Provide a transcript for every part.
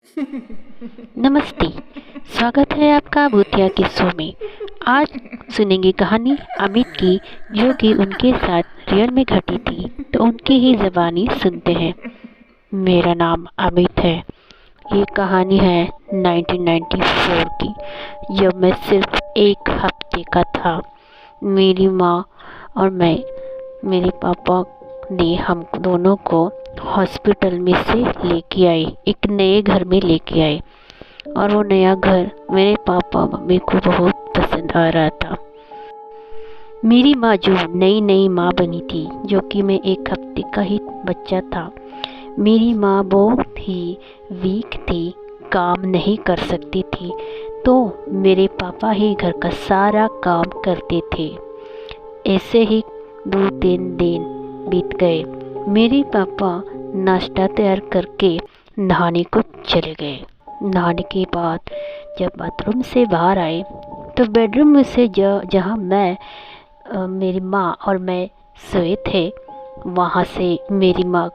नमस्ते। स्वागत है आपका भूतिया किस्सों में। आज सुनेंगे कहानी अमित की, जो कि उनके साथ रियल में घटी थी। तो उनकी ही ज़बानी सुनते हैं। मेरा नाम अमित है। ये कहानी है 1994 की, जब मैं सिर्फ एक हफ्ते का था। मेरी माँ और मेरे पापा ने हम दोनों को हॉस्पिटल में से लेके आए, एक नए घर में लेके आए। और वो नया घर मेरे पापा मम्मी को बहुत पसंद आ रहा था। मेरी माँ जो नई नई माँ बनी थी, जो कि मैं एक हफ्ते का ही बच्चा था। मेरी माँ बहुत ही वीक थी, काम नहीं कर सकती थी, तो मेरे पापा ही घर का सारा काम करते थे। ऐसे ही 2-3 दिन बीत गए। मेरे पापा नाश्ता तैयार करके नहाने को चले गए। नहाने के बाद जब बाथरूम से बाहर आए, तो बेडरूम में से जहाँ मेरी माँ और मैं सोए थे, वहाँ से मेरी माँ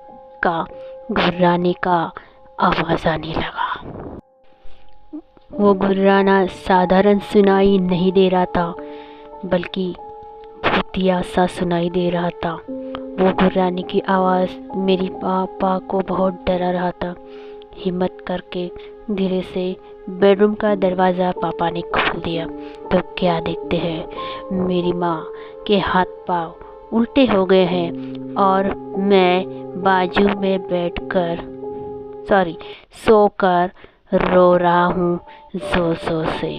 का घुर्राने का आवाज़ आने लगा। वो घुर्राना साधारण सुनाई नहीं दे रहा था, बल्कि भूतिया सा सुनाई दे रहा था। वो घुर्राने की आवाज़ मेरी पापा को बहुत डरा रहा था। हिम्मत करके धीरे से बेडरूम का दरवाज़ा पापा ने खोल दिया, तो क्या देखते हैं, मेरी माँ के हाथ पाँव उल्टे हो गए हैं और मैं बाजू में सोकर रो रहा हूँ ज़ोर ज़ोर से।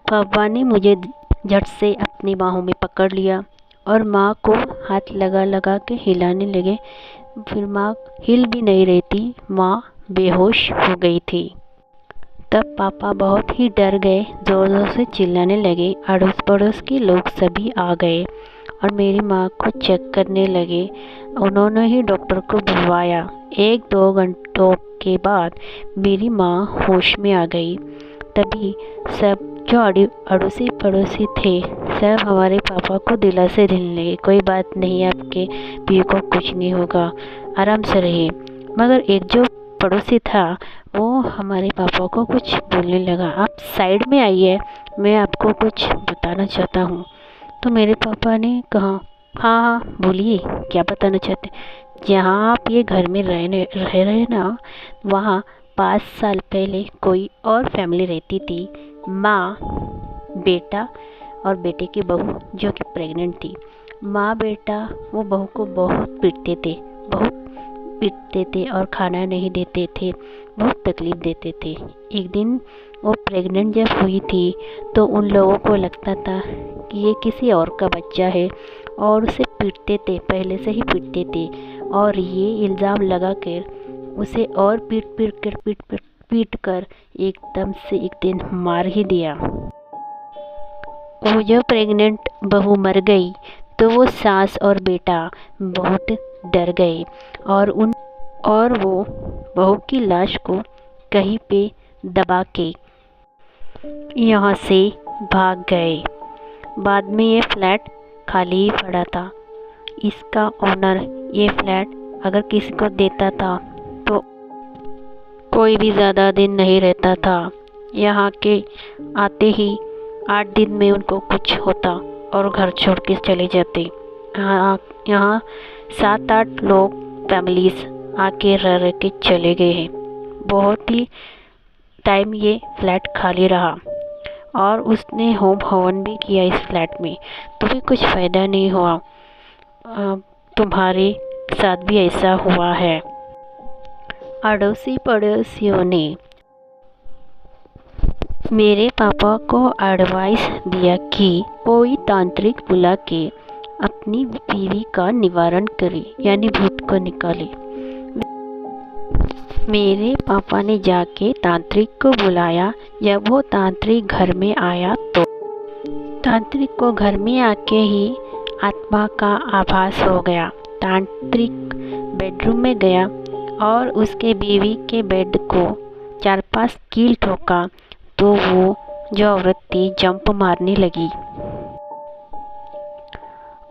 पापा ने मुझे झट से अपनी बाहों में पकड़ लिया और माँ को हाथ लगा लगा के हिलाने लगे। फिर माँ हिल भी नहीं रही थी, माँ बेहोश हो गई थी। तब पापा बहुत ही डर गए, ज़ोर ज़ोर से चिल्लाने लगे। अड़ोस पड़ोस के लोग सभी आ गए और मेरी माँ को चेक करने लगे। उन्होंने ही डॉक्टर को बुलवाया। 1-2 घंटों के बाद मेरी माँ होश में आ गई। तभी सब जो अड़ोसी पड़ोसी थे, सब हमारे पापा को दिलासे देने लगे, कोई बात नहीं, आपके पी को कुछ नहीं होगा, आराम से रहिए। मगर एक जो पड़ोसी था, वो हमारे पापा को कुछ बोलने लगा, आप साइड में आइए, मैं आपको कुछ बताना चाहता हूँ। तो मेरे पापा ने कहा, हाँ हाँ बोलिए, क्या बताना चाहते। जहाँ आप ये घर में रह रहे ना, वहाँ 5 साल पहले कोई और फैमिली रहती थी। माँ, बेटा और बेटे की बहू, जो कि प्रेग्नेंट थी। माँ बेटा वो बहू को बहुत पीटते थे और खाना नहीं देते थे, बहुत तकलीफ़ देते थे। एक दिन वो प्रेग्नेंट जब हुई थी, तो उन लोगों को लगता था कि ये किसी और का बच्चा है, और उसे पीटते थे, पहले से ही पीटते थे। और ये इल्ज़ाम लगा कर उसे और पीट कर एकदम से एक दिन मार ही दिया। वो जब प्रेग्नेंट बहू मर गई, तो वो सास और बेटा बहुत डर गए और वो बहू की लाश को कहीं पे दबा के यहाँ से भाग गए। बाद में ये फ्लैट खाली ही पड़ा था। इसका ओनर ये फ्लैट अगर किसी को देता था, तो कोई भी ज़्यादा दिन नहीं रहता था। यहाँ के आते ही 8 दिन में उनको कुछ होता और घर छोड़ के चले जाते। यहाँ 7-8 लोग फैमिलीज़ आके रह के चले गए हैं। बहुत ही टाइम ये फ्लैट खाली रहा और उसने होम हवन भी किया इस फ्लैट में, तो भी कुछ फ़ायदा नहीं हुआ। तुम्हारे साथ भी ऐसा हुआ है। अड़ोसी पड़ोसियों ने मेरे पापा को एडवाइस दिया कि कोई तांत्रिक बुला के अपनी बीवी का निवारण करे, यानी भूत को निकाले। मेरे पापा ने जाके तांत्रिक को बुलाया। जब वो तांत्रिक घर में आया, तो तांत्रिक को घर में आके ही आत्मा का आभास हो गया। तांत्रिक बेडरूम में गया और उसके बीवी के बेड को 4-5 कील ठोका, तो वो जो औरत थी जंप मारने लगी।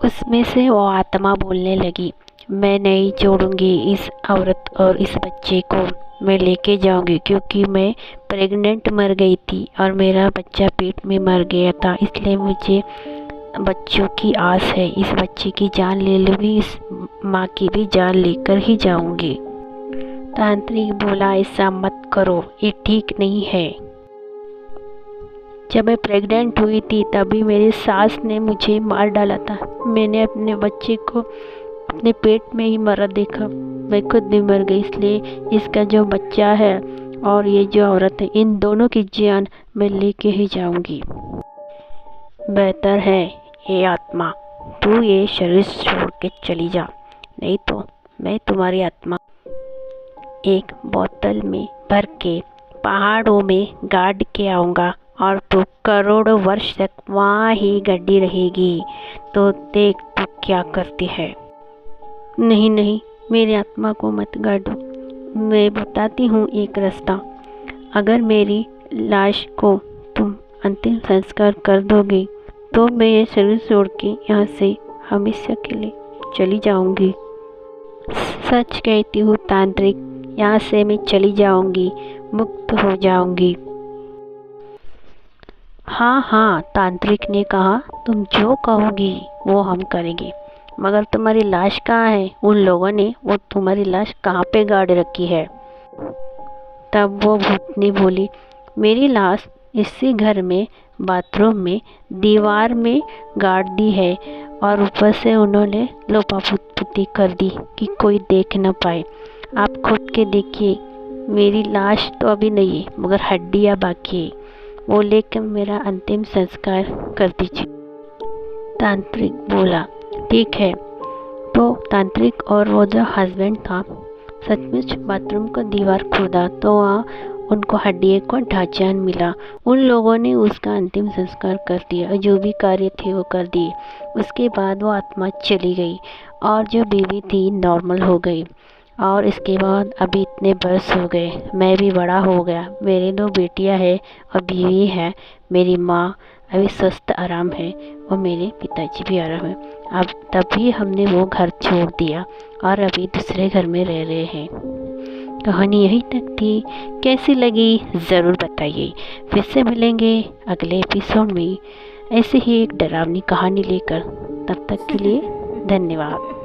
उसमें से वो आत्मा बोलने लगी, मैं नहीं छोड़ूंगी इस औरत और इस बच्चे को। मैं लेके जाऊंगी, क्योंकि मैं प्रेग्नेंट मर गई थी और मेरा बच्चा पेट में मर गया था, इसलिए मुझे बच्चों की आस है। इस बच्चे की जान ले लूँगी, इस माँ की भी जान लेकर ही जाऊंगी। तांत्रिक बोला, ऐसा मत करो, ये ठीक नहीं है। जब मैं प्रेग्नेंट हुई थी तभी मेरी सास ने मुझे मार डाला था। मैंने अपने बच्चे को अपने पेट में ही मरा देखा, मैं खुद भी मर गई। इसलिए इसका जो बच्चा है और ये जो औरत है, इन दोनों की जान मैं लेके ही जाऊंगी। बेहतर है ये आत्मा, तू ये शरीर छोड़ के चली जा, नहीं तो मैं तुम्हारी आत्मा एक बोतल में भर के पहाड़ों में गाड़ के आऊँगा और तू करोड़ों वर्ष तक वहाँ ही गड्डी रहेगी। तो देख तू क्या करती है। नहीं नहीं, मेरी आत्मा को मत गाड़ो। मैं बताती हूँ एक रास्ता। अगर मेरी लाश को तुम अंतिम संस्कार कर दोगे तो मैं ये शरीर छोड़ के यहाँ से हमेशा के लिए चली जाऊँगी। सच कहती हूँ तांत्रिक, यहाँ से मैं चली जाऊँगी, मुक्त हो जाऊँगी। हाँ हाँ, तांत्रिक ने कहा, तुम जो कहोगी वो हम करेंगे, मगर तुम्हारी लाश कहाँ है? उन लोगों ने वो तुम्हारी लाश कहाँ पे गाड़ रखी है? तब वो भूतनी बोली, मेरी लाश इसी घर में बाथरूम में दीवार में गाड़ दी है, और ऊपर से उन्होंने लोपापुती कर दी कि कोई देख न पाए। आप खुद के देखिए, मेरी लाश तो अभी नहीं है, मगर हड्डियाँ बाकी है। वो लेकर मेरा अंतिम संस्कार कर दीजिए। तांत्रिक बोला, ठीक है। तो तांत्रिक और वो जो हस्बैंड था सचमुच बाथरूम का दीवार खोदा तो वहाँ उनको हड्डियों का ढांचा मिला। उन लोगों ने उसका अंतिम संस्कार कर दिया, जो भी कार्य थे वो कर दिए। उसके बाद वो आत्मा चली गई और जो बीवी थी नॉर्मल हो गई। और इसके बाद अभी इतने बरस हो गए, मैं भी बड़ा हो गया, मेरी 2 बेटियां हैं और बीवी है। मेरी माँ अभी स्वस्थ आराम है और मेरे पिताजी भी आराम है। अब तभी हमने वो घर छोड़ दिया और अभी दूसरे घर में रह रहे हैं। कहानी यहीं तक थी। कैसी लगी ज़रूर बताइए। फिर से मिलेंगे अगले एपिसोड में ऐसे ही एक डरावनी कहानी लेकर। तब तक के लिए धन्यवाद।